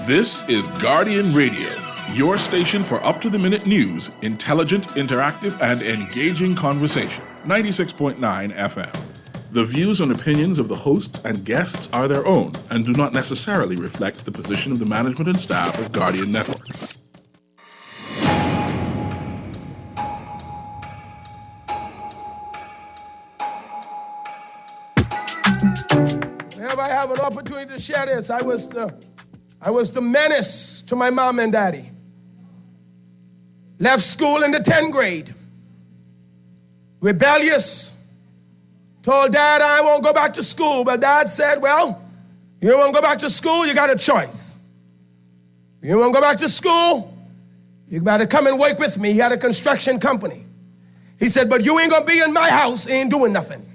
This is Guardian Radio, your station for up-to-the-minute news, intelligent, interactive, and engaging conversation. 96.9 FM. The views and opinions of the hosts and guests are their own and do not necessarily reflect the position of the management and staff of Guardian Network. Whenever I have an opportunity to share this, I was the menace to my mom and daddy. Left school in the 10th grade. Rebellious. Told dad I won't go back to school, but dad said, well, you don't want to go back to school, you got a choice. You don't want to go back to school, you better come and work with me. He had a construction company. He said, but you ain't going to be in my house, ain't doing nothing.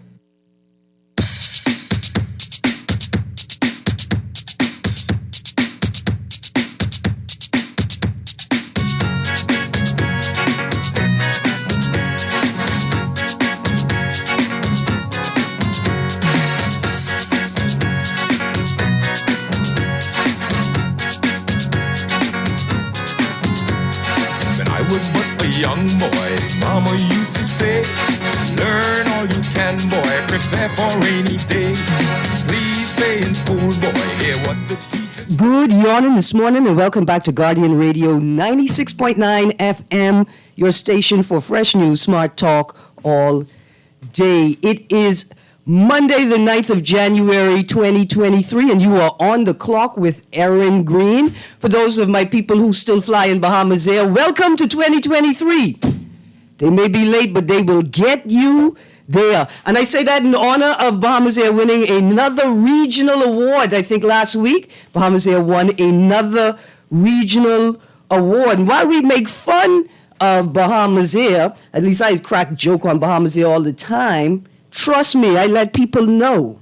Young boy, mama used to say, learn all you can, boy, prepare for rainy day. Please stay in school, boy, hear what the teachers say. Good morning this morning and welcome back to Guardian Radio 96.9 FM, your station for fresh news, smart talk all day. It is Monday, the 9th of January, 2023, and you are on the clock with Erin, Greene. For those of my people who still fly in Bahamas Air, welcome to 2023. They may be late, but they will get you there. And I say that in honor of Bahamas Air winning another regional award. I think last week, Bahamas Air won another regional award. And while we make fun of Bahamas Air, at least I crack joke on Bahamas Air all the time, trust me, I let people know.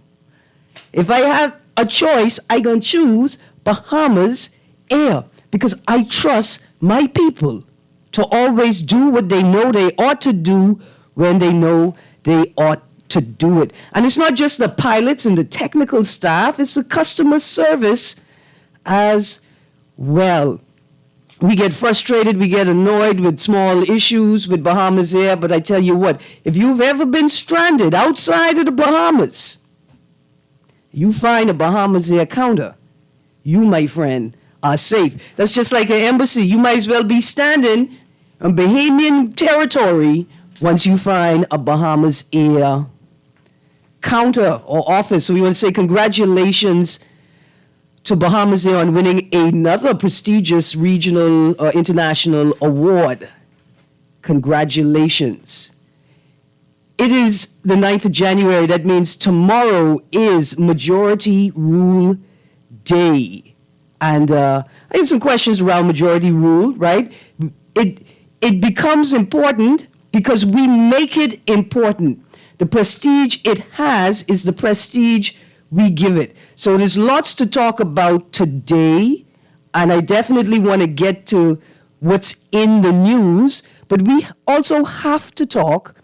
If I have a choice, I gonna choose Bahamas Air because I trust my people to always do what they know they ought to do when they know they ought to do it. And it's not just the pilots and the technical staff, it's the customer service as well. We get frustrated, we get annoyed with small issues with Bahamas Air, but I tell you what, if you've ever been stranded outside of the Bahamas, you find a Bahamas Air counter, you, my friend, are safe. That's just like an embassy. You might as well be standing on Bahamian territory once you find a Bahamas Air counter or office. So we want to say congratulations to Bahamas Air on winning another prestigious regional or international award. Congratulations. It is the 9th of January. That means tomorrow is Majority Rule Day. And I have some questions around majority rule, right? It becomes important because we make it important. The prestige it has is the prestige we give it. So there's lots to talk about today, and I definitely want to get to what's in the news, but we also have to talk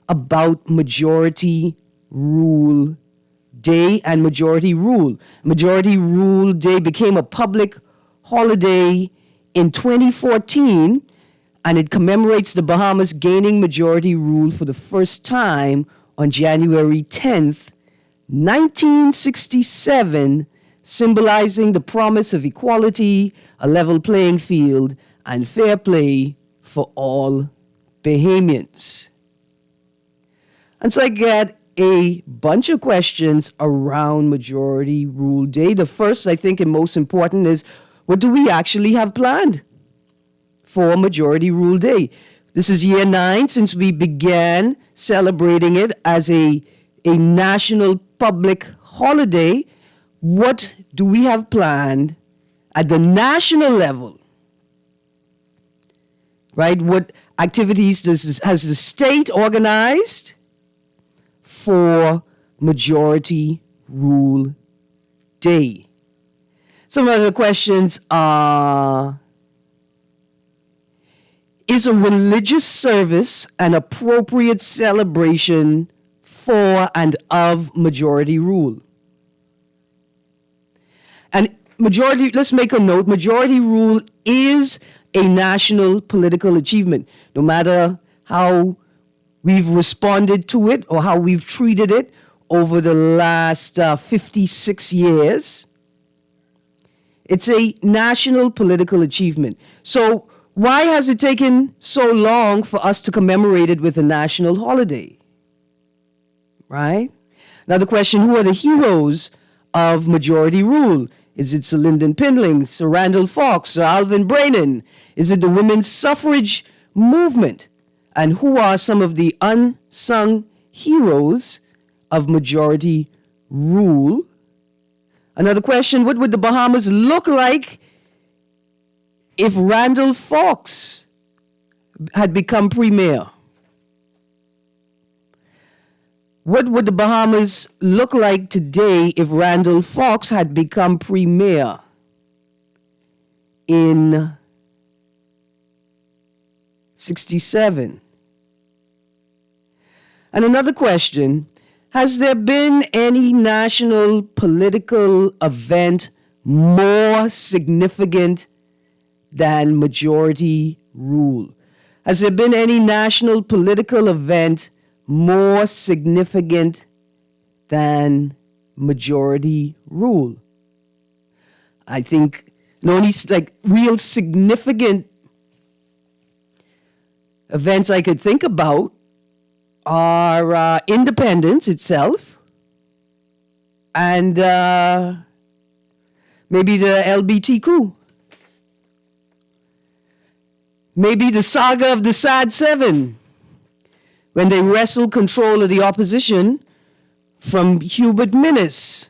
about Majority Rule Day and Majority Rule. Majority Rule Day became a public holiday in 2014, and it commemorates the Bahamas gaining majority rule for the first time on January 10th, 1967, symbolizing the promise of equality, a level playing field, and fair play for all Bahamians. And so I get a bunch of questions around Majority Rule Day. The first, I think, and most important is, what do we actually have planned for Majority Rule Day? This is year 9 since we began celebrating it as a national public holiday. What do we have planned at the national level? Right? What activities has the state organized for Majority Rule Day? Some of the questions are, is a religious service an appropriate celebration for and of majority rule? And let's make a note, majority rule is a national political achievement, no matter how we've responded to it or how we've treated it over the last 56 years. It's a national political achievement. So why has it taken so long for us to commemorate it with a national holiday? Right? Now the question, who are the heroes of majority rule? Is it Sir Lyndon Pindling, Sir Randall Fox, Sir Alvin Brannen? Is it the women's suffrage movement? And who are some of the unsung heroes of majority rule? Another question, what would the Bahamas look like if Randall Fox had become premier? What would the Bahamas look like today if Randall Fox had become premier in 67? And another question, has there been any national political event more significant than majority rule? Has there been any national political event more significant than majority rule? I think the only real significant events I could think about are independence itself and maybe the LBT coup. Maybe the saga of the Sad Seven, when they wrestled control of the opposition from Hubert Minnis.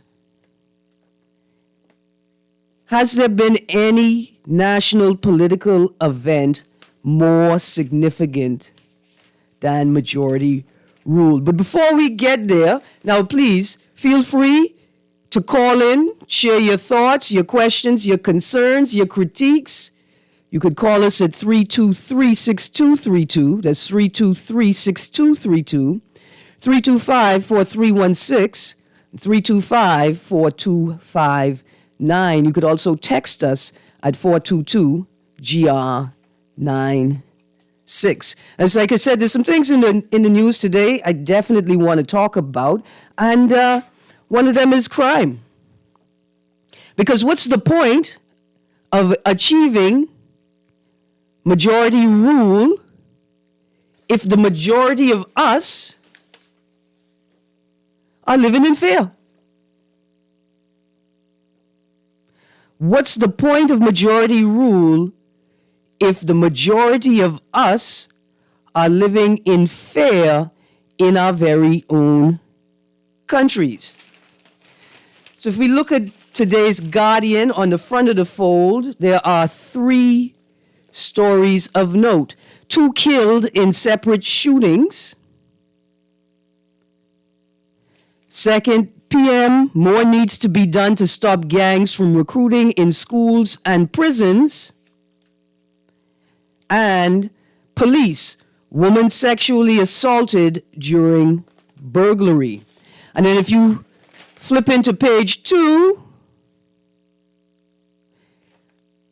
Has there been any national political event more significant than majority rule? But before we get there, now please feel free to call in, share your thoughts, your questions, your concerns, your critiques. You could call us at 323-6232. That's 323-6232. 325-4316. 325-4259. You could also text us at 422-GR96. As like I said, there's some things in the news today I definitely want to talk about, and one of them is crime. Because what's the point of achieving majority rule if the majority of us are living in fear? What's the point of majority rule if the majority of us are living in fear in our very own countries? So if we look at today's Guardian, on the front of the fold, there are 3 stories of note. 2 killed in separate shootings. Second, PM, more needs to be done to stop gangs from recruiting in schools and prisons. And police, woman sexually assaulted during burglary. And then if you flip into page 2,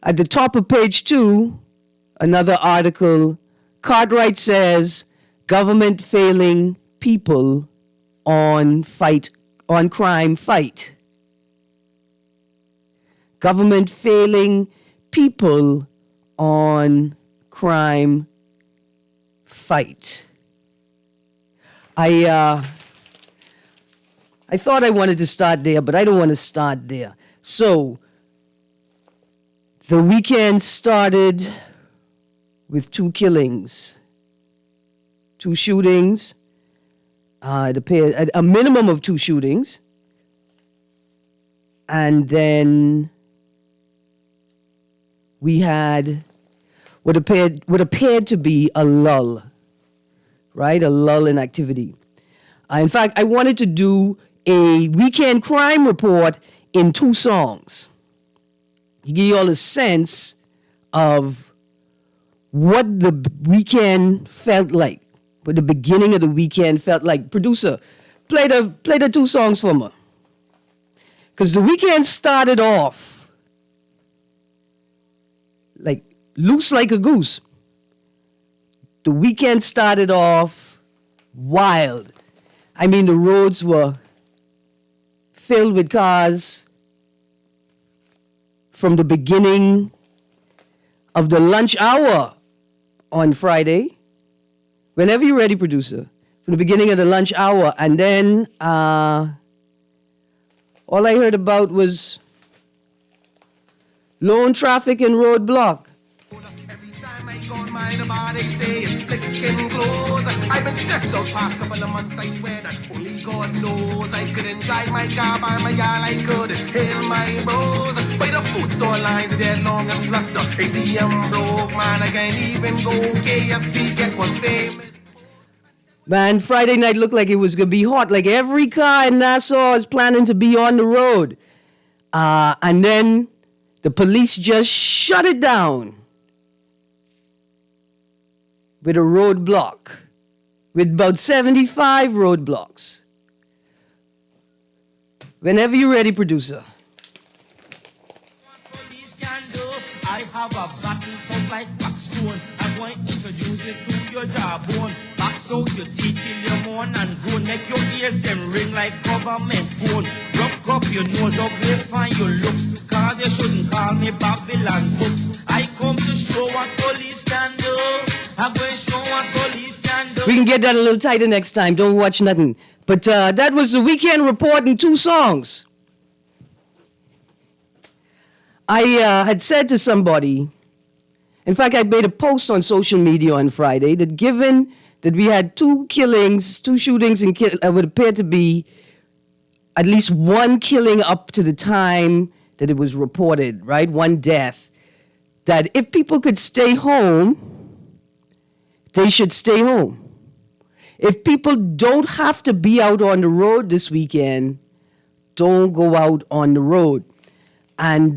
at the top of page 2, another article, Cartwright says, government failing people on crime fight. Government failing people on crime fight. I thought I wanted to start there, but I don't want to start there. So, the weekend started with 2 killings, 2 shootings. It appeared a minimum of 2 shootings, and then we had what appeared to be a lull, right? A lull in activity. In fact, I wanted to do a weekend crime report in 2 songs. To give you all a sense of what the weekend felt like, what the beginning of the weekend felt like. Producer, play the 2 songs for me. Because the weekend started off like loose like a goose. The weekend started off wild. I mean, the roads were filled with cars from the beginning of the lunch hour on Friday. Whenever you're ready, producer. From the beginning of the lunch hour. And then all I heard about was lone traffic and roadblock. Every time I go on my bar, they say it's flicking close. I've been stressed out past couple of months, I swear that only God knows. I couldn't drive my car by my gal, I couldn't hail my bros. By the food store lines, they're long and plus the ATM broke. Man, I can't even go KFC, get one famous. Man, Friday night looked like it was going to be hot. Like every car in Nassau is planning to be on the road. And then the police just shut it down with a roadblock, with about 75 roadblocks. Whenever you're ready, producer. Police can do. I have a battle tough like Blackstone. I'm going to introduce it to your jawbone. Box out your teeth till you moan and groan. Make your ears them ring like government phone. Rub your nose up, let's find your looks. Cause you shouldn't call me Babylon books. I come to show what police can do. I'm going to show what police can do. We can get that a little tighter next time. Don't watch nothing. But that was the weekend report in 2 songs. I had said to somebody, in fact, I made a post on social media on Friday that given that we had 2 killings, 2 shootings, and would appear to be at least 1 killing up to the time that it was reported, right? 1 death. That if people could stay home, they should stay home. If people don't have to be out on the road this weekend, don't go out on the road. And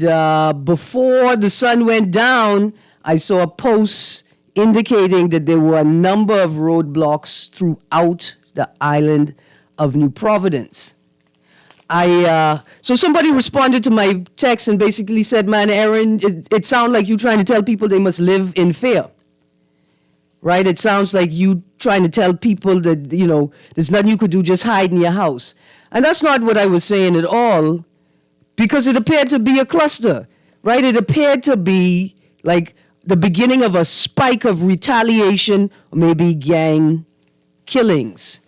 before the sun went down, I saw a post indicating that there were a number of roadblocks throughout the island of New Providence. So somebody responded to my text and basically said, man, Erin, it sounds like you trying to tell people they must live in fear. Right? It sounds like you trying to tell people that, you know, there's nothing you could do, just hide in your house. And that's not what I was saying at all, because it appeared to be a cluster, right? It appeared to be like the beginning of a spike of retaliation, or maybe gang killings,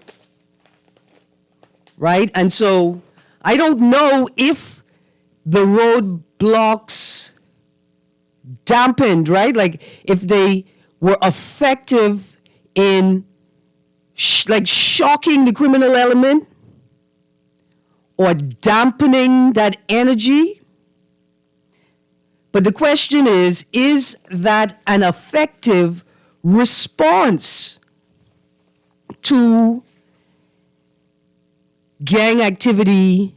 right? And so I don't know if the roadblocks dampened, right? Like if they were effective in shocking the criminal element or dampening that energy. But the question is that an effective response to gang activity,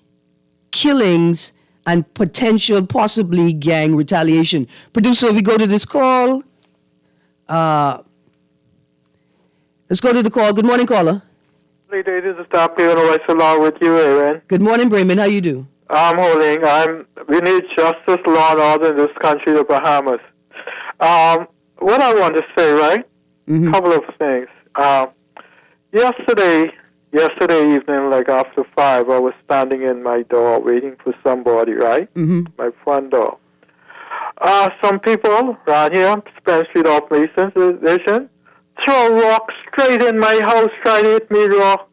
killings, and potential possibly gang retaliation? Producer, we go to this call. Let's go to the call. Good morning, caller. This is Tappy and Rice along with you, Erin. Good morning, Bremen. How you do? I'm holding. We need justice, law, and order in this country, the Bahamas. What I want to say, right? Mm-hmm. Couple of things. Yesterday evening, like after 5, I was standing in my door waiting for somebody, right? Mm-hmm. My front door. Some people around here, especially the operations division, throw rocks straight in my house, try to hit me rock.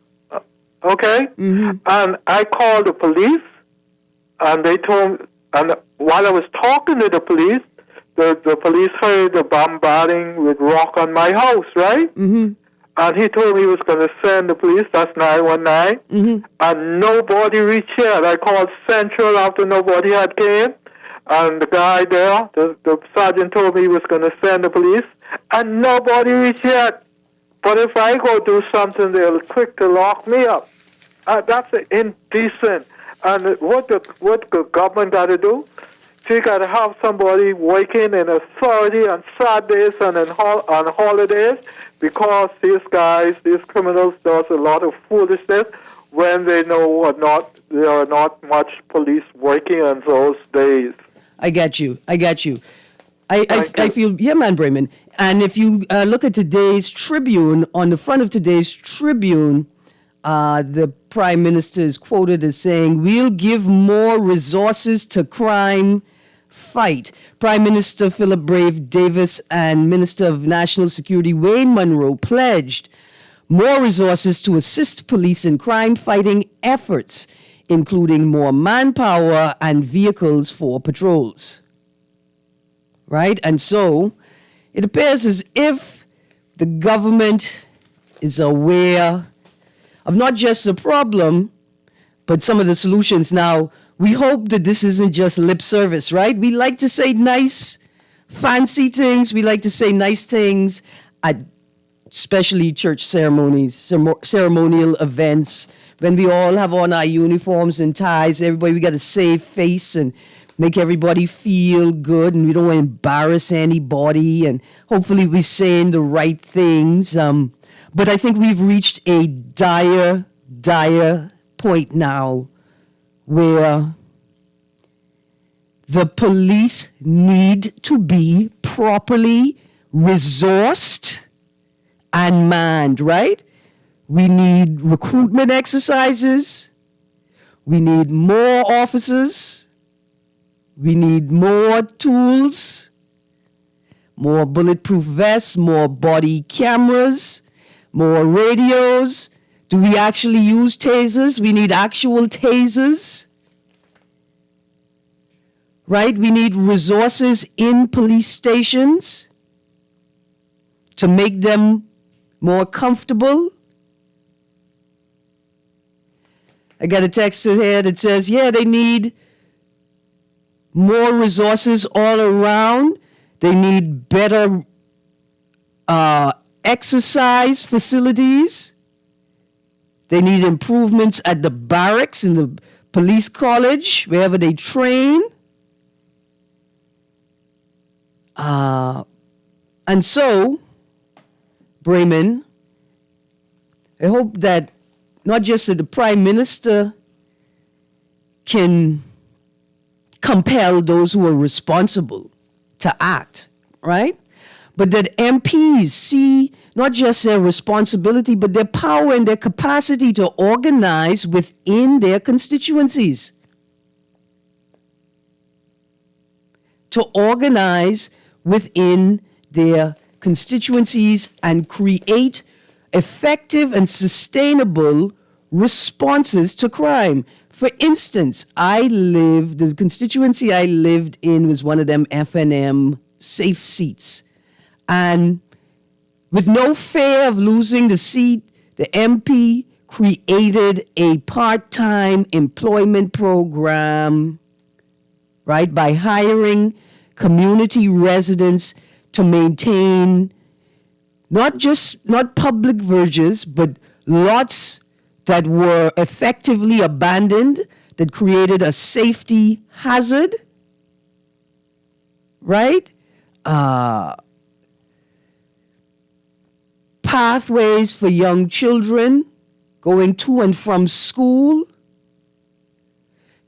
Okay? Mm-hmm. And I called the police, and they told, and while I was talking to the police heard the bombarding with rock on my house, right? Mm-hmm. And he told me he was going to send the police, that's 919, Mm-hmm. and nobody reached yet. I called Central after nobody had came, and the guy there, the sergeant told me he was going to send the police, and nobody reached yet. But if I go do something, they'll quick to lock me up. That's indecent. And what the government got to do? She got to have somebody working in authority on Saturdays and on holidays, because these criminals, does a lot of foolishness when they know there are not much police working on those days. I get you. I feel, yeah, man, Bremen. And if you look at today's Tribune, on the front of today's Tribune, the Prime Minister is quoted as saying, "We'll give more resources to crime fight." Prime Minister Philip Brave Davis and Minister of National Security Wayne Munro pledged more resources to assist police in crime-fighting efforts, including more manpower and vehicles for patrols. Right? And so it appears as if the government is aware of not just the problem, but some of the solutions. Now, we hope that this isn't just lip service, right? We like to say nice, fancy things. We like to say nice things at especially church ceremonies, ceremonial events, when we all have on our uniforms and ties. Everybody, we got to save face and make everybody feel good, and we don't want to embarrass anybody, and hopefully we're saying the right things. But I think we've reached a dire point now where the police need to be properly resourced and manned, right? We need recruitment exercises. We need more officers. We need more tools, more bulletproof vests, more body cameras, more radios. Do we actually use tasers? We need actual tasers, right? We need resources in police stations to make them more comfortable. I got a text here that says, yeah, they need more resources all around. They need better exercise facilities. They need improvements at the barracks and the police college, wherever they train. And so, Bremen, I hope that not just that the Prime Minister can compel those who are responsible to act, right? But that MPs see not just their responsibility, but their power and their capacity to organize within their constituencies. To organize within their constituencies and create effective and sustainable responses to crime. For instance, the constituency I lived in was one of them FNM safe seats. And with no fear of losing the seat, the MP created a part-time employment program, right, by hiring community residents to maintain not public verges, but lots that were effectively abandoned, that created a safety hazard, right? Pathways for young children going to and from school,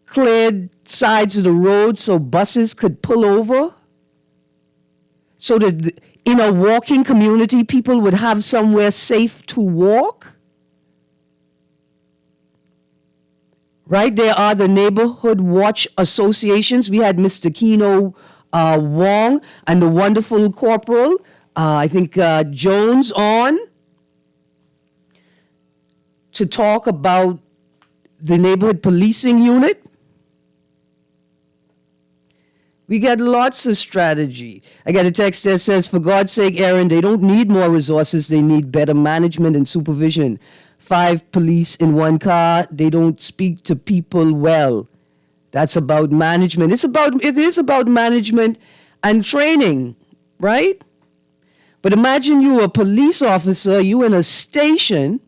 cleared sides of the road so buses could pull over, so that in a walking community, people would have somewhere safe to walk. Right? There are the neighborhood watch associations. We had Mr. Keno Wong and the wonderful Corporal, I think Jones, on to talk about the neighborhood policing unit. We got lots of strategy. I got a text that says, for God's sake, Erin, they don't need more resources. They need better management and supervision. 5 police in one car. They don't speak to people well. That's about management. It is about management and training, right? But imagine you a police officer, you in a station,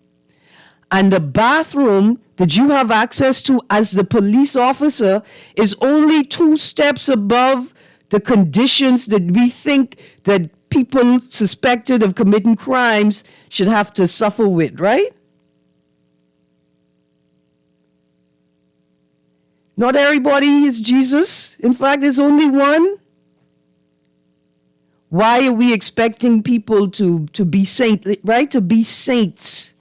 and the bathroom that you have access to as the police officer is only 2 steps above the conditions that we think that people suspected of committing crimes should have to suffer with, right? Not everybody is Jesus. In fact, there's only one. Why are we expecting people to be right? To be saints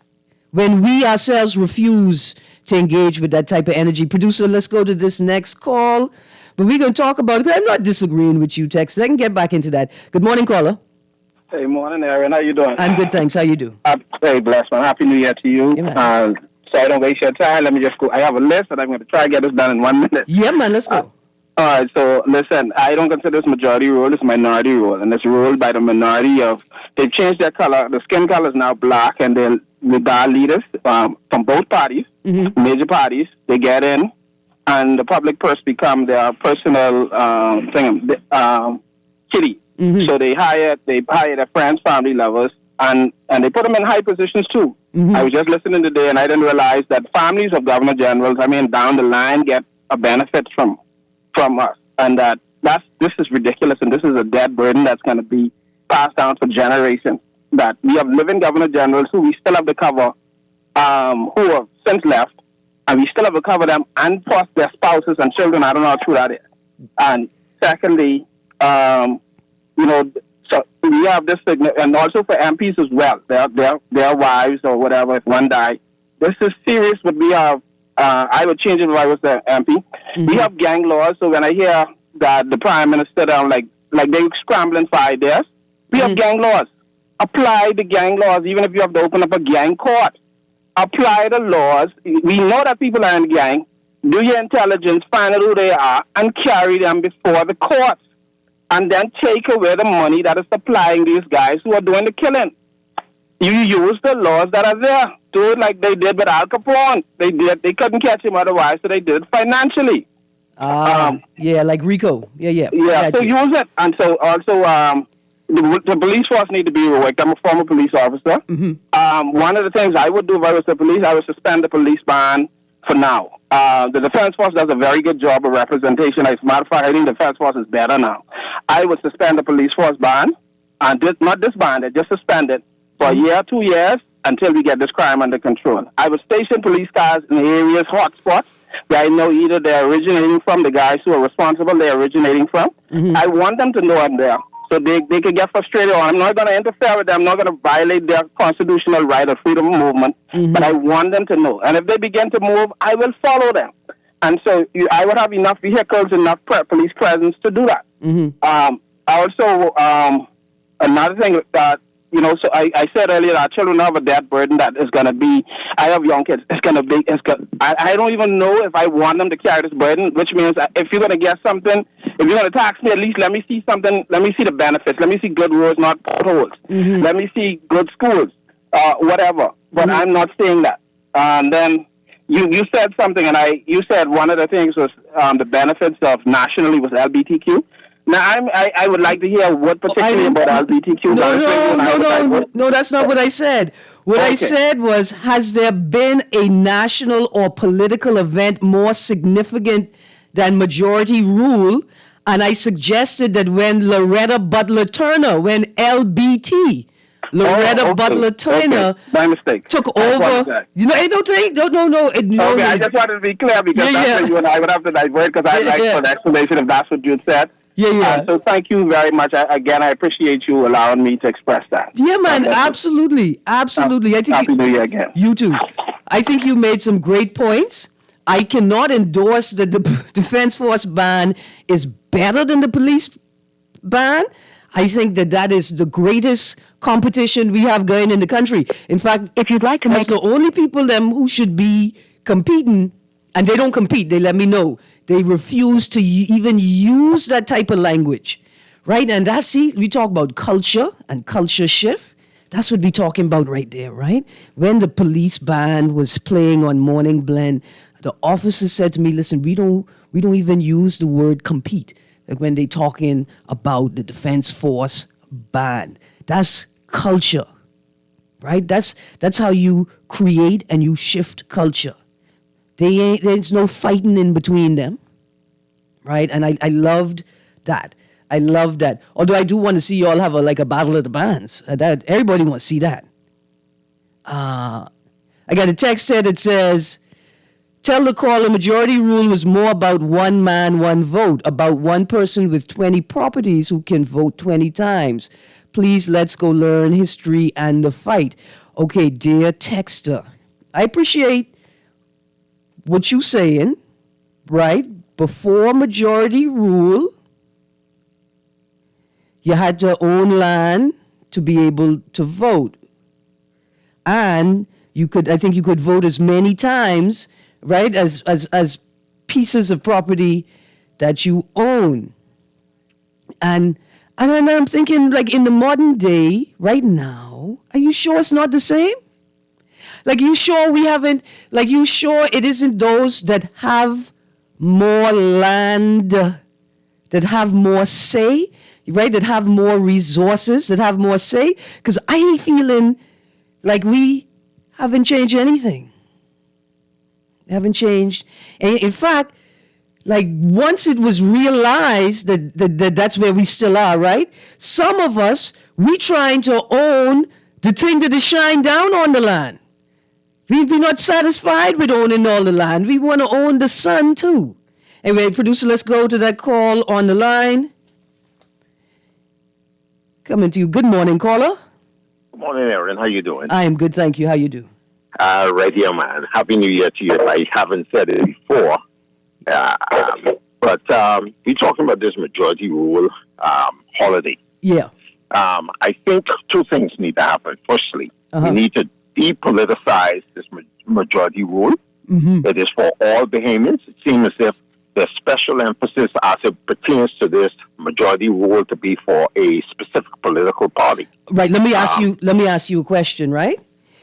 when we ourselves refuse to engage with that type of energy. Producer, let's go to this next call. But we're going to talk about it. I'm not disagreeing with you, Texas. I can get back into that. Good morning, caller. Hey, morning, Erin. How you doing? I'm good, thanks. How you do? I'm very blessed, man. Happy New Year to you. Yeah, man. So I don't waste your time, let me just go. I have a list, and I'm going to try to get this done in 1 minute. Yeah, man, let's go. All right, so listen, I don't consider this majority rule. It's minority rule, and it's ruled by the minority of, they've changed their color. The skin color is now black, and then the leaders from both parties, major parties, they get in, and the public purse become their personal kitty. So they hire their friends, family, lovers, and they put them in high positions too. I was just listening today, and I didn't realize that families of governor generals, down the line, get a benefit from us, and this is ridiculous, and this is a dead burden that's going to be passed down for generations. That we have living governor generals who we still have to cover, who have since left, and we still have to cover them, and plus their spouses and children. I don't know how true that is. And secondly, so we have this thing, and also for MPs as well, their wives or whatever, if one died. This is serious, but we have, I would change it if I was the MP. We have gang laws, so when I hear that the Prime Minister down, like they're scrambling for ideas, we have gang laws. Apply the gang laws, even if you have to open up a gang court. Apply the laws. We know that people are in gang. Do your intelligence, find out who they are, and carry them before the courts. And then take away the money that is supplying these guys who are doing the killing. You use the laws that are there. Do it like they did with Al Capone. They couldn't catch him otherwise, so they did it financially. Yeah, like Rico. Yeah. So use it. And so also, the police force need to be heroic. I'm a former police officer. One of the things I would do if I was the police, I would suspend the police ban for now. The Defense Force does a very good job of representation. As a matter of fact, I think the Defense Force is better now. I would suspend the police force ban, and not disband it, just suspend it for a year, 2 years, until we get this crime under control. I would station police cars in areas, hotspots, where I know either they're originating from, the guys who are responsible, they're originating from. I want them to know I'm there, so they could get frustrated. I'm not going to interfere with them. I'm not going to violate their constitutional right of freedom of movement, but I want them to know. And if they begin to move, I will follow them. And so I would have enough vehicles, enough police presence to do that. Also, another thing that, so I said earlier that children have a debt burden that is going to be, I have young kids, I don't even know if I want them to carry this burden, which means if you're going to get something, if you're going to tax me, at least let me see something, let me see the benefits, let me see good roads, not potholes, let me see good schools, whatever, but I'm not saying that. And then you said something, and you said one of the things was the benefits of nationally was LGBTQ. Now, I would like to hear what particularly about LGBTQ. No, that's not what I said. What I said was, has there been a national or political event more significant than majority rule? And I suggested that when Loretta Butler Turner, when LBT, Butler Turner my mistake. took over. No. I just wanted to be clear because that's where you and I would have to divert because I'd like for the explanation if that's what you said. So thank you very much. I appreciate you allowing me to express that. Yeah, man, absolutely. I think Happy New Year again. You too. I think you made some great points. I cannot endorse that the Defense Force ban is better than the police ban. I think that is the greatest competition we have going in the country. In fact, if you'd like to that's the only people who should be competing, and they don't compete. They let me know. They refuse to even use that type of language, right? And we talk about culture and culture shift. That's what we're talking about right there, right? When the police band was playing on Morning Blend, the officer said to me, listen, we don't even use the word compete. Like when they talking about the Defense Force band. That's culture, right? That's how you create and you shift culture. There's no fighting in between them, right? And I loved that. I love that. Although I do want to see you all have a battle of the bands. That everybody wants to see that. I got a text here that says, Tell the caller majority rule was more about one man, one vote, about one person with 20 properties who can vote 20 times. Please, let's go learn history and the fight. Okay, dear texter, I appreciate what you're saying, right? Before majority rule, you had to own land to be able to vote. And I think you could vote as many times, right, as pieces of property that you own. And then I'm thinking, like, in the modern day, right now, are you sure it's not the same? Like, you sure you sure it isn't those that have more land, that have more say, right, that have more resources, that have more say? Because I ain't feeling like we haven't changed anything. Haven't changed. And in fact, like, once it was realized that that's where we still are, right? Some of us, we trying to own the thing that is shine down on the land. We're not satisfied with owning all the land. We want to own the sun too. Anyway, producer, let's go to that call on the line. Coming to you. Good morning, caller. Good morning, Erin. How you doing? I am good, thank you. How you do? Right here, man. Happy New Year to you. I haven't said it before, but we're talking about this majority rule holiday. Yeah. I think two things need to happen. Firstly, we need to depoliticize this majority rule. Mm-hmm. It is for all Bahamians. It seems as if there's special emphasis as it pertains to this majority rule to be for a specific political party. Right. Let me ask you a question, right?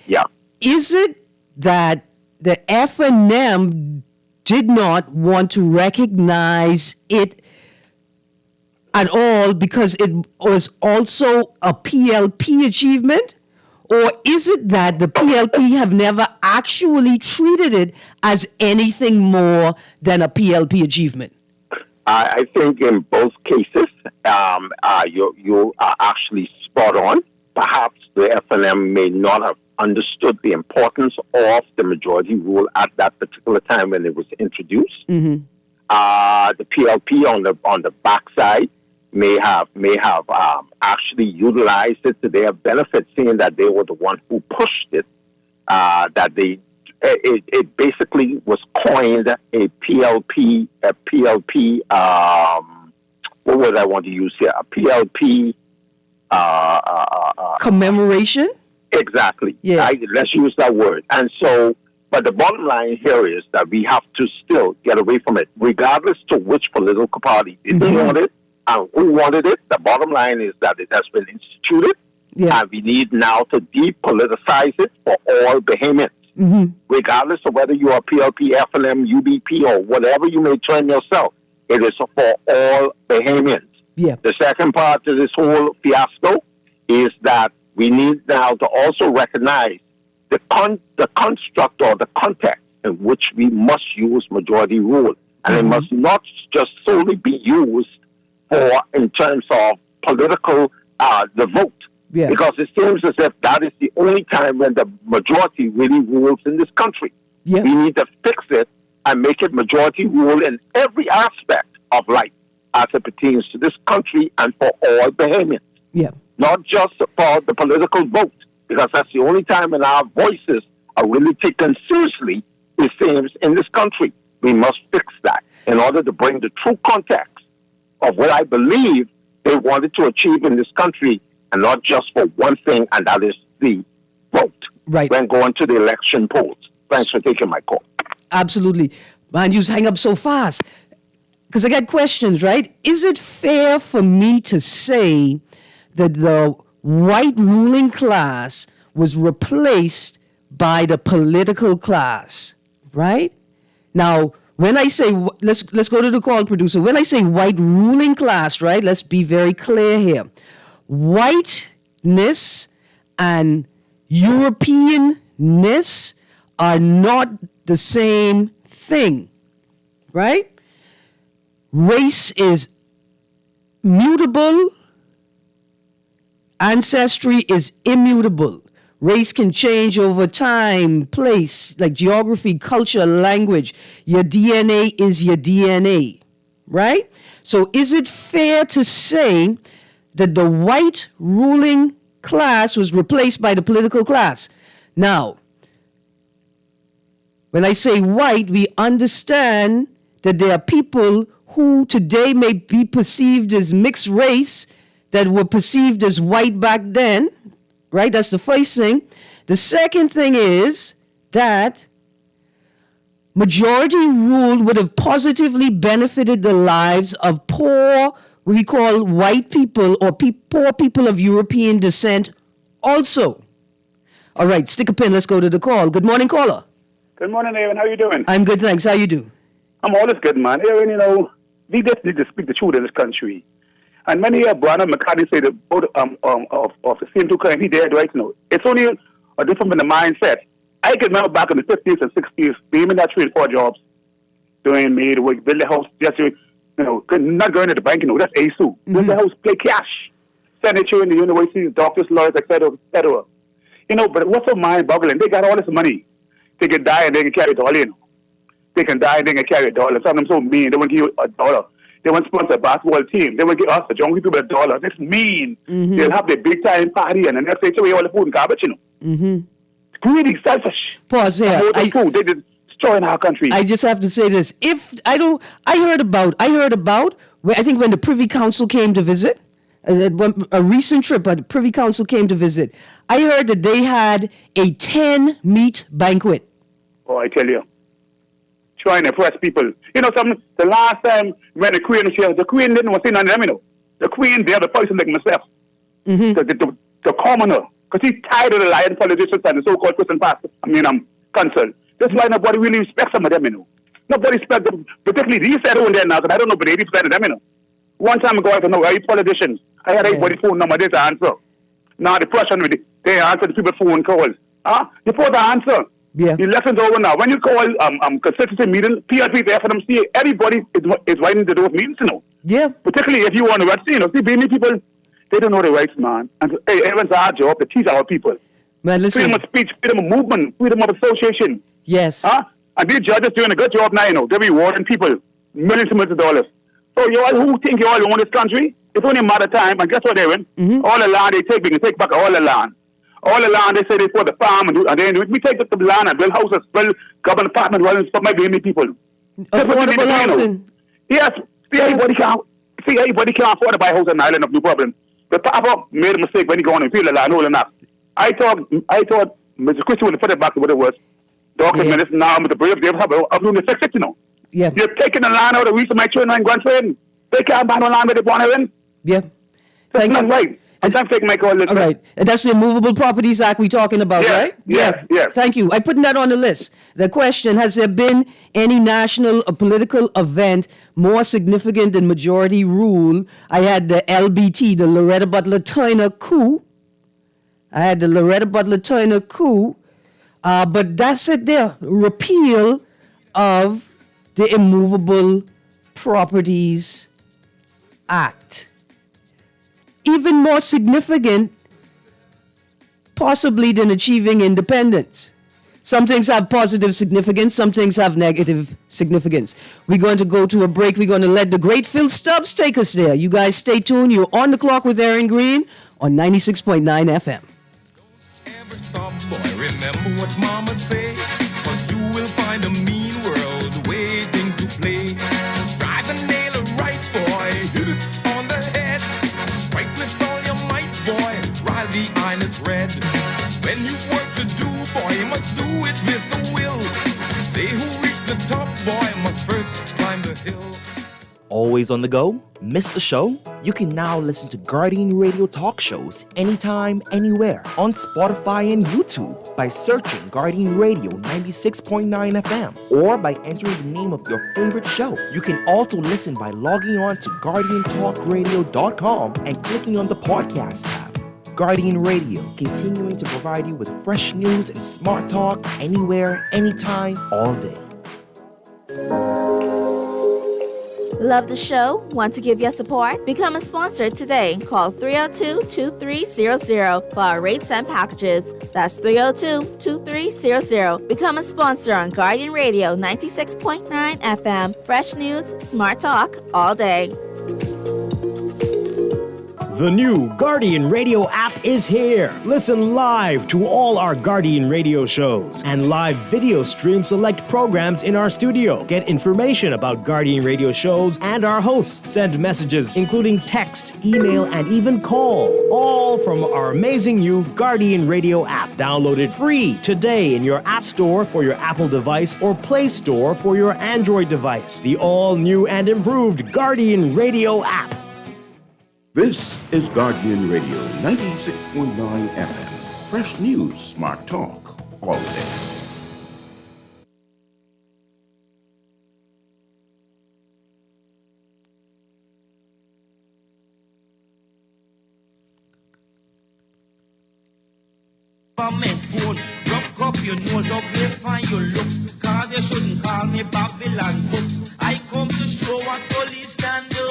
Yeah. Is it that the F&M did not want to recognize it at all because it was also a PLP achievement? Or is it that the PLP have never actually treated it as anything more than a PLP achievement? I think in both cases, you are actually spot on. Perhaps the F&M may not have understood the importance of the majority rule at that particular time when it was introduced. Mm-hmm. The PLP on the backside may have actually utilized it to their benefit, seeing that they were the one who pushed it. It basically was coined a PLP. What would I want to use here? A PLP commemoration. Exactly. Yeah. Let's use that word. And so, but the bottom line here is that we have to still get away from it, regardless to which political party did mm-hmm. want it and who wanted it. The bottom line is that it has been instituted, and we need now to depoliticize it for all Bahamians, mm-hmm. regardless of whether you are PLP, FLM, UBP, or whatever you may term yourself. It is for all Bahamians. Yeah. The second part to this whole fiasco is that we need now to also recognize the construct or the context in which we must use majority rule. And mm-hmm. it must not just solely be used for in terms of political, the vote. Yeah. Because it seems as if that is the only time when the majority really rules in this country. Yeah. We need to fix it and make it majority rule in every aspect of life as it pertains to this country and for all Bahamians. Yeah. Not just for the political vote, because that's the only time when our voices are really taken seriously, it seems, in this country. We must fix that in order to bring the true context of what I believe they wanted to achieve in this country, and not just for one thing, and that is the vote. Right. When going to the election polls. Thanks for taking my call. Absolutely. Man, you hang up so fast. Because I got questions, right? Is it fair for me to say that the white ruling class was replaced by the political class, right? Now, when I say, let's go to the call, producer. When I say white ruling class, right, let's be very clear here. Whiteness and Europeanness are not the same thing, right? Race is mutable. Ancestry is immutable. Race can change over time, place, like geography, culture, language. Your DNA is your DNA, right? So is it fair to say that the white ruling class was replaced by the political class? Now, when I say white, we understand that there are people who today may be perceived as mixed race that were perceived as white back then, right? That's the first thing. The second thing is that majority rule would have positively benefited the lives of poor, we call white people or poor people of European descent also. All right, stick a pin. Let's go to the call. Good morning, caller. Good morning, Erin. How you doing? I'm good, thanks. How you do? I'm always good, man. Erin, we just need to speak the truth in this country. And many of Brandon McCartney say that both of the same two kinds, he dead right now. It's only a difference in the mindset. I can remember back in the 50s and 60s, being in that 3 and 4 jobs, doing maid work, build a house, just, not going to the bank, that's ASU. Build the house, play cash, send it to in the universities, doctors, lawyers, etc., etc. But what's so mind-boggling? They got all this money. They can die and they can carry $1, They can die and they can carry $1. Some of them so mean, they won't give you $1. They won't sponsor a basketball team. They won't give us, the young people, $1. That's mean. Mm-hmm. They'll have their big-time party and the next day, throw away all the food and garbage, Mm-hmm. It's greedy, selfish. Pause here. Food, they just destroying our country. I just have to say this. I heard about, I think when the Privy Council came to visit, a recent trip, the Privy Council came to visit, I heard that they had a 10-meat banquet. Oh, I tell you. Trying to impress people. The last time when the Queen was here, the Queen didn't want to say none of them, The Queen, they're the person like myself. Mm-hmm. The commoner. Because he's tired of the lying politicians and the so-called Christian pastor. Concerned. That's why nobody really respects some of them, Nobody respects them. Particularly these that are there now, because I don't know, but 80% of them, One time ago, I don't know, are you politicians? I had everybody's phone number, they answer. Now the person, they answer the people's phone calls. You put the answer. Yeah. The election's over now. When you call constituency meeting, PLP there for them, see everybody is writing to those meetings, Yeah. Particularly if you want to watch, see, many people, they don't know the rights, man. And hey, everyone's our job to teach our people. Man, listen. Freedom of speech, freedom of movement, freedom of association. Yes. And these judges doing a good job now, They're rewarding people millions and millions of dollars. So you all who think you all own this country, it's only a matter of time. And guess what, Erin? Mm-hmm. All the land they take back all the land. All the land they say they for the farm and then we take the land and build houses, build government apartments, for my baby people. Affordable housing. Yes. See, everybody can't afford to buy a house on an island of no problem. The Papa made a mistake when he go on and feel the land old enough. I thought Mr. Christie would have put it back to what it was. Doctor Minister now with the brave, they have a doing the fix it, Yeah. You're taking the land out of reach of my children and grandchildren. They can't buy no land where they want to in. Yeah. That's not right. I'm not taking my call. All right. That's the Immovable Properties Act we're talking about, right? Yes. Thank you. I put that on the list. The question, has there been any national or political event more significant than majority rule? I had the LBT, the Loretta Butler Turner coup. But that's it there. Repeal of the Immovable Properties Act. Even more significant, possibly, than achieving independence. Some things have positive significance, some things have negative significance. We're going to go to a break. We're going to let the great Phil Stubbs take us there. You guys stay tuned. You're on the clock with Erin Greene on 96.9 FM. Ever stop, boy, remember what mama say, 'cause you will find a mean world waiting to play. So try the nail right, boy, hit it on the head, strike with all your might, boy, while the iron is red. When you've work to do, boy, you must do it with a will. They who reach the top, boy, must first climb the hill. Always on the go? Missed the show? You can now listen to Guardian Radio talk shows anytime, anywhere on Spotify and YouTube by searching Guardian Radio 96.9 FM or by entering the name of your favorite show. You can also listen by logging on to GuardianTalkRadio.com and clicking on the podcast tab. Guardian Radio, continuing to provide you with fresh news and smart talk anywhere, anytime, all day. Love the show? Want to give your support? Become a sponsor today. Call 302-2300 for our rates and packages. That's 302-2300. Become a sponsor on Guardian Radio 96.9 FM. Fresh news, smart talk, all day. The new Guardian Radio app is here. Listen live to all our Guardian Radio shows and live video stream select programs in our studio. Get information about Guardian Radio shows and our hosts. Send messages including text, email, and even call. All from our amazing new Guardian Radio app. Download it free today in your App Store for your Apple device or Play Store for your Android device. The all-new and improved Guardian Radio app. This is Guardian Radio 96.9 FM. Fresh news, smart talk, all day. Rock up your nose up, let's find your looks. Cause you shouldn't call me Babylon books. I come to show what police can do.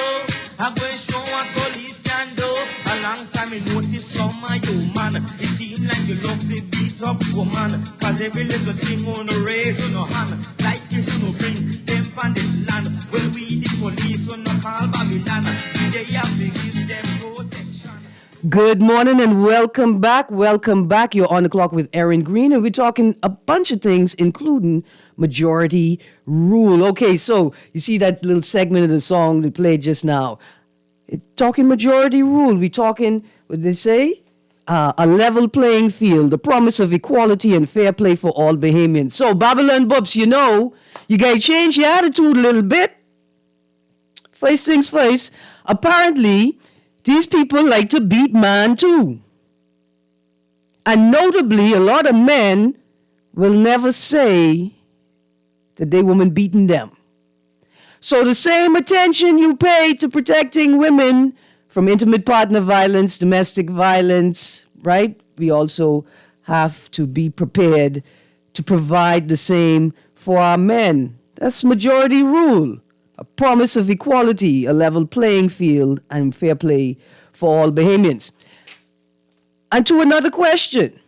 I'm going to show what police can do. A long time I noticed some of you, man. It seems like you love to beat up woman. Cause every little thing on the raise on no hand. Like if you no bring them from this land. Well, we the police on no call Babylon. They have to give them protection. Good morning and welcome back. Welcome back. You're on the clock with Erin, Greene, and we're talking a bunch of things, including majority rule. Okay, so you see that little segment of the song they played just now. It's talking majority rule. We're talking, what they say? A level playing field, the promise of equality and fair play for all Bahamians. So, Babylon Bubs, you know, you got to change your attitude a little bit. First things first, apparently, these people like to beat man too. And notably, a lot of men will never say that they women beating them. So the same attention you pay to protecting women from intimate partner violence, domestic violence, right? We also have to be prepared to provide the same for our men. That's majority rule. A promise of equality, a level playing field, and fair play for all Bahamians. And to another question.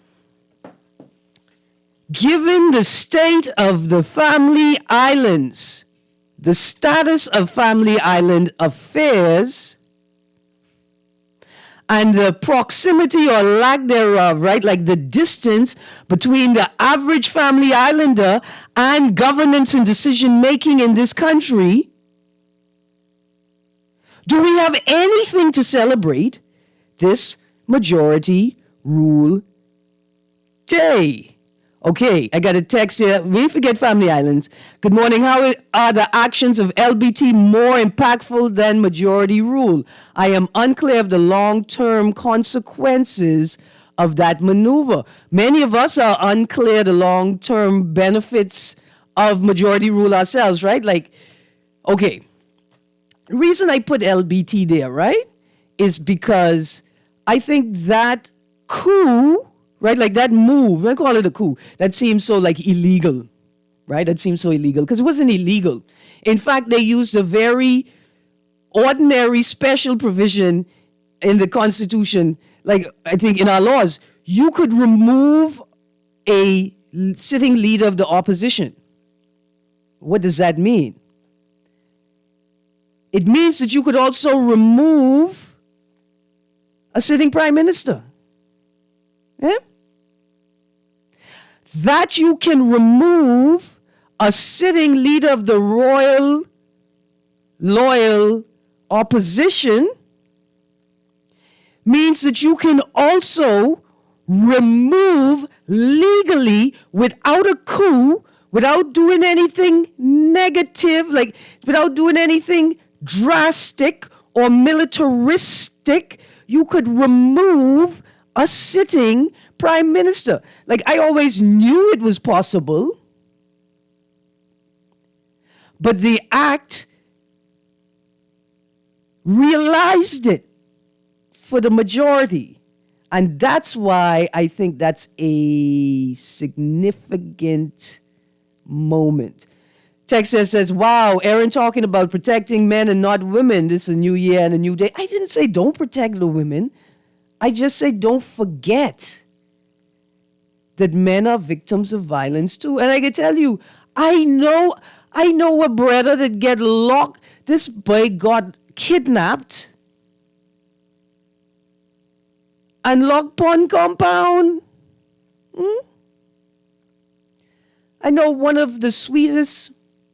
Given the state of the Family Islands, the status of Family Island affairs, and the proximity or lack thereof, right? Like the distance between the average Family Islander and governance and decision making in this country, do we have anything to celebrate this majority rule day? Okay, I got a text here. We forget Family Islands. Good morning. How are the actions of LBT more impactful than majority rule? I am unclear of the long-term consequences of that maneuver. Many of us are unclear the long-term benefits of majority rule ourselves, right? Like, okay. The reason I put LBT there, right, is because I think that coup, right, like that move, I call it a coup, that seems so like illegal, right? That seems so illegal because it wasn't illegal. In fact, they used a very ordinary special provision in the Constitution, like I think in our laws. You could remove a sitting leader of the opposition. What does that mean? It means that you could also remove a sitting prime minister. Yeah? That you can remove a sitting leader of the loyal opposition means that you can also remove legally without a coup, without doing anything negative, like without doing anything drastic or militaristic, you could remove a sitting prime minister. Like, I always knew it was possible, but the act realized it for the majority. And that's why I think that's a significant moment. Texas says, wow, Erin talking about protecting men and not women. This is a new year and a new day. I didn't say don't protect the women. I just say don't forget that men are victims of violence too. And I can tell you, I know a brother that get locked. This boy got kidnapped and locked on compound. I know one of the sweetest,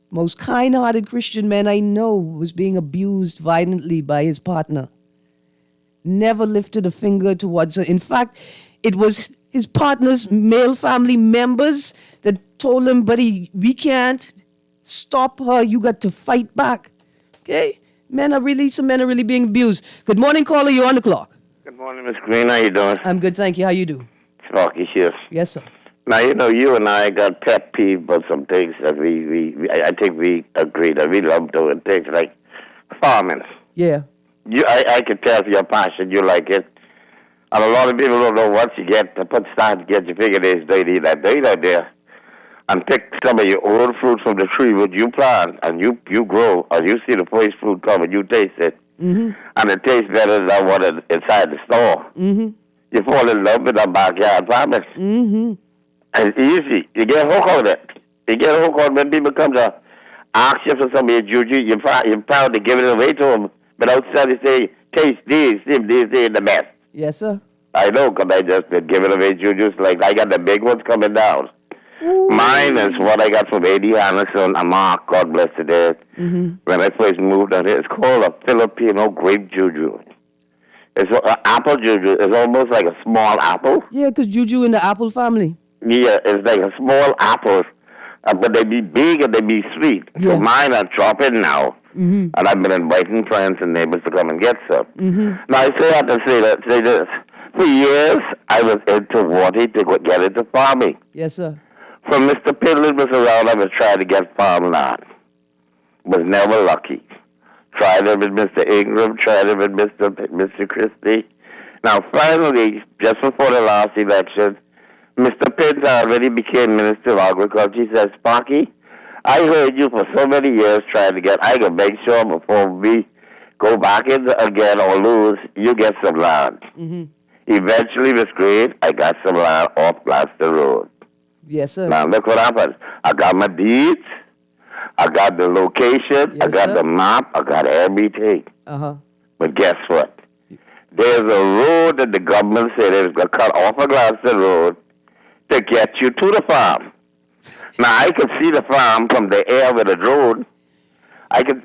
most kind-hearted Christian men I know was being abused violently by his partner. Never lifted a finger towards her. In fact, it was his partner's male family members that told him, buddy, we can't stop her. You got to fight back. Okay? Some men are really being abused. Good morning, caller. You're on the clock. Good morning, Miss Greene. How you doing? I'm good, thank you. How you do? Sparky here. Yes, sir. Now, you and I got pet peeve about some things that I think we agree that we love doing things like farming. Yeah. I can tell from your passion you like it. And a lot of people don't know once you get to start to get your fingernails dirty that day out there and pick some of your own fruit from the tree which you plant and you grow, and you see the first fruit come and you taste it. Mm-hmm. And it tastes better than what is inside the store. Mm-hmm. You fall in love with that backyard farming. Mm-hmm. It's easy. You get hooked on it. You get hooked on when people come to ask you for some of your juju, you're proud to give it away to them. But outside they say, taste these the best. Yes, sir. I know, because I just been giving away jujus. Like, I got the big ones coming down. Ooh. Mine is what I got from A.D. Anderson and Mark, God bless the dead. Mm-hmm. When I first moved out here, it's called a Filipino grape juju. It's an apple juju. It's almost like a small apple. Yeah, because juju in the apple family. Yeah, it's like a small apple, but they be big and they be sweet. Yeah. So mine are dropping now. Mm-hmm. And I've been inviting friends and neighbors to come and get some. Mm-hmm. Now, I say that to say this. For years, I was into wanting to get into farming. Yes, sir. From Mr. Pidlin was around, I was trying to get farmland. Was never lucky. Tried it with Mr. Ingram, tried it with Mr. Christie. Now, finally, just before the last election, Mr. Pitt already became Minister of Agriculture. He said, Sparky, I heard you for so many years trying to get, I can make sure before we go back in again or lose, you get some land. Mm-hmm. Eventually, Miss Greene, I got some land off Glaston Road. Yes, sir. Now, look what happened. I got my deeds. I got the location. Yes, I got the map. I got everything. Uh-huh. But guess what? There's a road that the government said it was going to cut off of Glaston Road to get you to the farm. Now, I could see the farm from the air with a drone.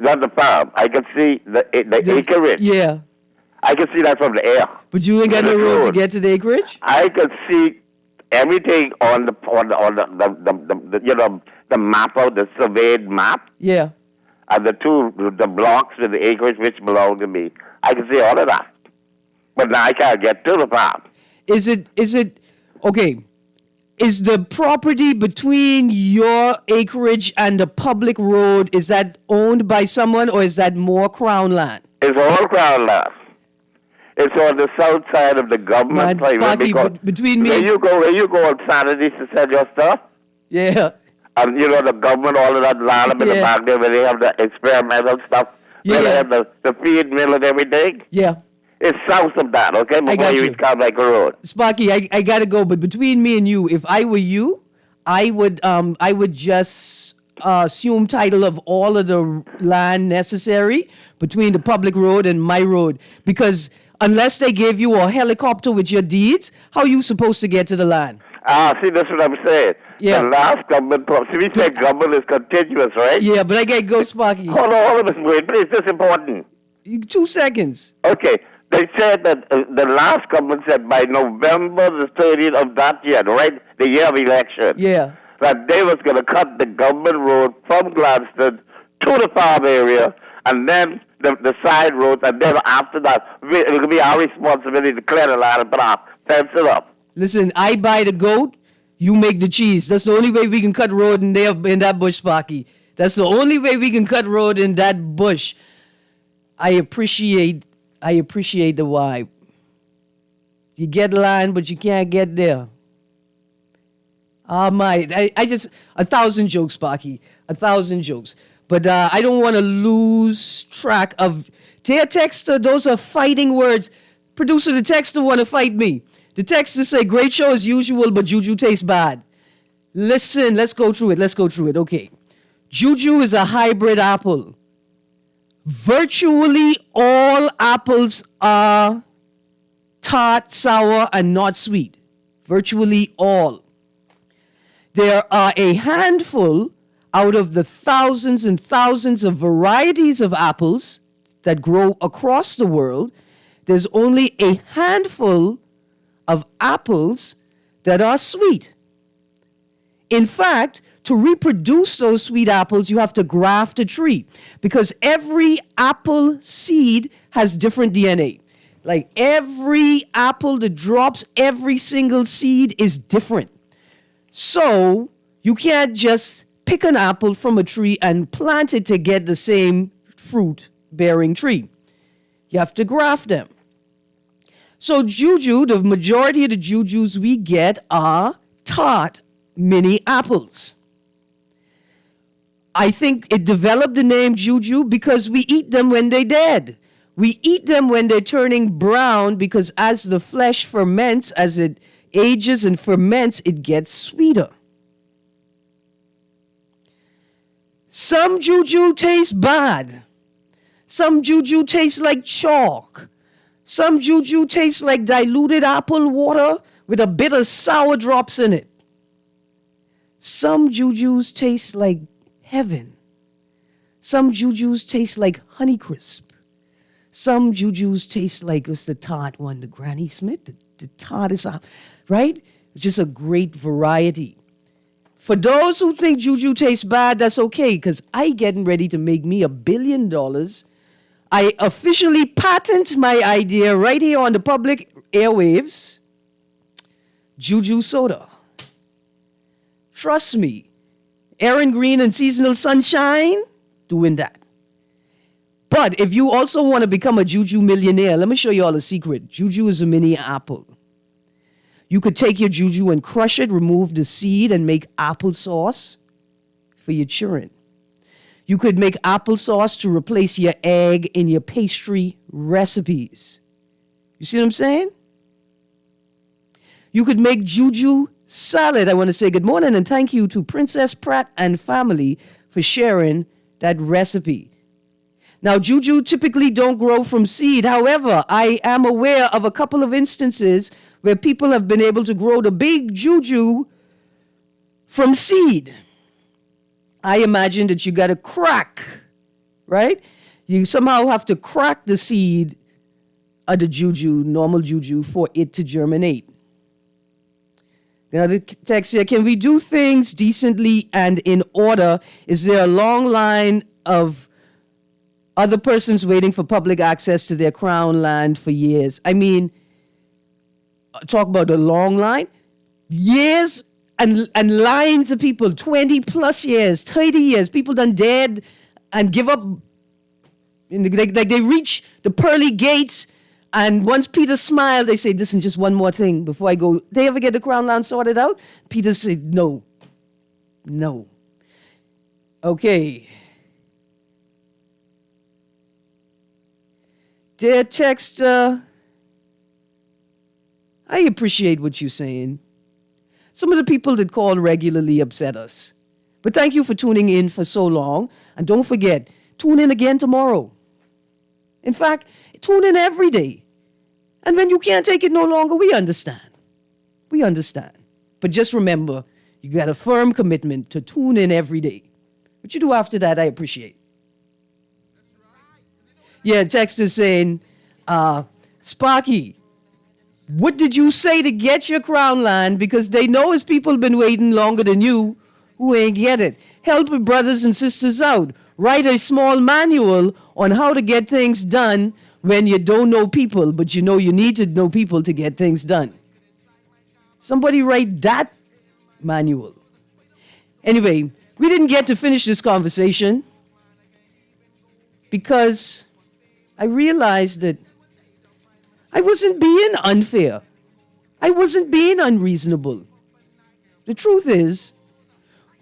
Not the farm. I could see the acreage. Yeah. I could see that from the air. But you ain't got no road to get to the acreage? I could see everything on the map out, the surveyed map. Yeah. And the blocks with the acreage which belong to me. I can see all of that. But now I can't get to the farm. Is it okay? Is the property between your acreage and the public road, is that owned by someone or is that more Crown land? It's all Crown land. It's on the south side of the government place. Between me where you go on Saturdays to sell your stuff. Yeah. And the government, all of that land up in the back there where they have the experimental stuff. Yeah. Where they have the feed mill and everything. Yeah. It's south of that, okay? Before you reach Carmichael Road. Sparky, I gotta go, but between me and you, if I were you, I would just assume title of all of the land necessary between the public road and my road, because unless they gave you a helicopter with your deeds, how are you supposed to get to the land? See, that's what I'm saying. Yeah. The last government, we say government is continuous, right? Yeah, but I gotta go, Sparky. Hold on, wait, please, this is important. 2 seconds. Okay. They said that the last government said by November the 30th of that year, right? The year of election. Yeah. That they was going to cut the government road from Gladstone to the farm area, and then the side roads, and then after that, it will be our responsibility to clear the land and fence it up. Listen, I buy the goat, you make the cheese. That's the only way we can cut road in that bush, Sparky. That's the only way we can cut road in that bush. I appreciate the why. You get land, but you can't get there. I just, 1,000 jokes, Sparky. 1,000 jokes. But I don't want to lose track of, dear texter, those are fighting words. Producer, the texter want to fight me. The texter say, great show as usual, but juju tastes bad. Listen, let's go through it. Okay. Juju is a hybrid apple. Virtually all apples are tart, sour, and not sweet. Virtually all. There are a handful out of the thousands and thousands of varieties of apples that grow across the world. There's only a handful of apples that are sweet. In fact, to reproduce those sweet apples, you have to graft a tree because every apple seed has different DNA. Like every apple that drops, every single seed is different. So you can't just pick an apple from a tree and plant it to get the same fruit-bearing tree. You have to graft them. So juju, the majority of the jujus we get are tart mini apples. I think it developed the name juju because we eat them when they're dead. We eat them when they're turning brown because as the flesh ferments, as it ages and ferments, it gets sweeter. Some juju taste bad. Some juju tastes like chalk. Some juju tastes like diluted apple water with a bit of sour drops in it. Some jujus taste like heaven. Some jujus taste like Honeycrisp. Some jujus taste like, what's the tart one, the Granny Smith? The tart is, right? Just a great variety. For those who think juju tastes bad, that's okay, because I getting ready to make me $1 billion. I officially patent my idea right here on the public airwaves. Juju soda. Trust me. Erin, Greene, and Seasonal Sunshine doing that. But if you also want to become a juju millionaire, let me show you all a secret. Juju is a mini apple. You could take your juju and crush it, remove the seed, and make applesauce for your children. You could make applesauce to replace your egg in your pastry recipes. You see what I'm saying? You could make juju salad. I want to say good morning and thank you to Princess Pratt and family for sharing that recipe. Now, juju typically don't grow from seed. However, I am aware of a couple of instances where people have been able to grow the big juju from seed. I imagine that you got to crack, right? You somehow have to crack the seed of the juju, normal juju, for it to germinate. Now, the text here, can we do things decently and in order? Is there a long line of other persons waiting for public access to their crown land for years? I mean, talk about a long line. Years and lines of people, 20 plus years, 30 years, people done dead and give up. Like they reach the pearly gates, and once Peter smiled, they say, listen, just one more thing before I go. They ever get the crown land sorted out? Peter said, no. Okay. Dear texter, I appreciate what you're saying. Some of the people that call regularly upset us. But thank you for tuning in for so long. And don't forget, tune in again tomorrow. In fact, tune in every day. And when you can't take it no longer, we understand. We understand. But just remember, you got a firm commitment to tune in every day. What you do after that, I appreciate. Yeah, text is saying, Sparky, what did you say to get your crown land? Because they know his people been waiting longer than you who ain't get it. Help your brothers and sisters out. Write a small manual on how to get things done when you don't know people, but you know you need to know people to get things done. Somebody write that manual. Anyway, we didn't get to finish this conversation because I realized that I wasn't being unfair. I wasn't being unreasonable. The truth is,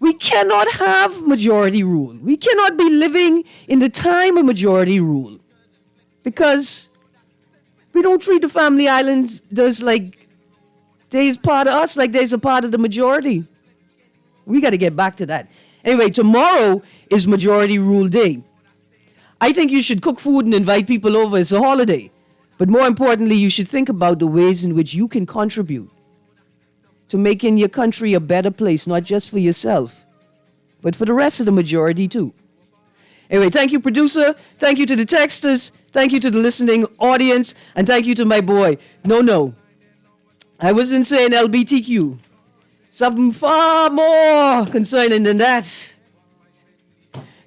we cannot have majority rule. We cannot be living in the time of majority rule because we don't treat the family islands like they's part of us, like they's a part of the majority. We got to get back to that. Anyway, tomorrow is majority rule day. I think you should cook food and invite people over. It's a holiday. But more importantly, you should think about the ways in which you can contribute to making your country a better place, not just for yourself, but for the rest of the majority too. Anyway, thank you, producer. Thank you to the texters. Thank you to the listening audience. And thank you to my boy. No, I wasn't saying LBTQ. Something far more concerning than that.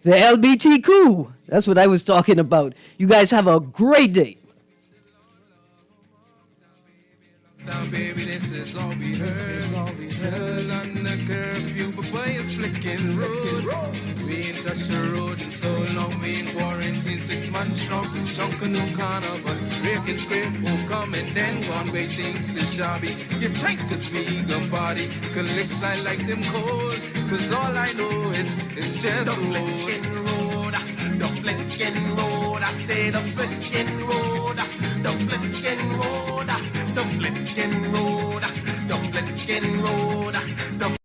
The LBTQ. That's what I was talking about. You guys have a great day. Now, baby, this is all we heard. Still under curfew, but boy, it's flicking road. We ain't touched the road in so long. We in quarantine 6 months strong. Junk a new carnival, breaking script, who come and then go on. Wait things to shabby. Give thanks cause we gon' body. Collects I like them cold. Cause all I know it's just The road. blinking road, the blinking road. I say the blinking road, the blinking road, the blinking road.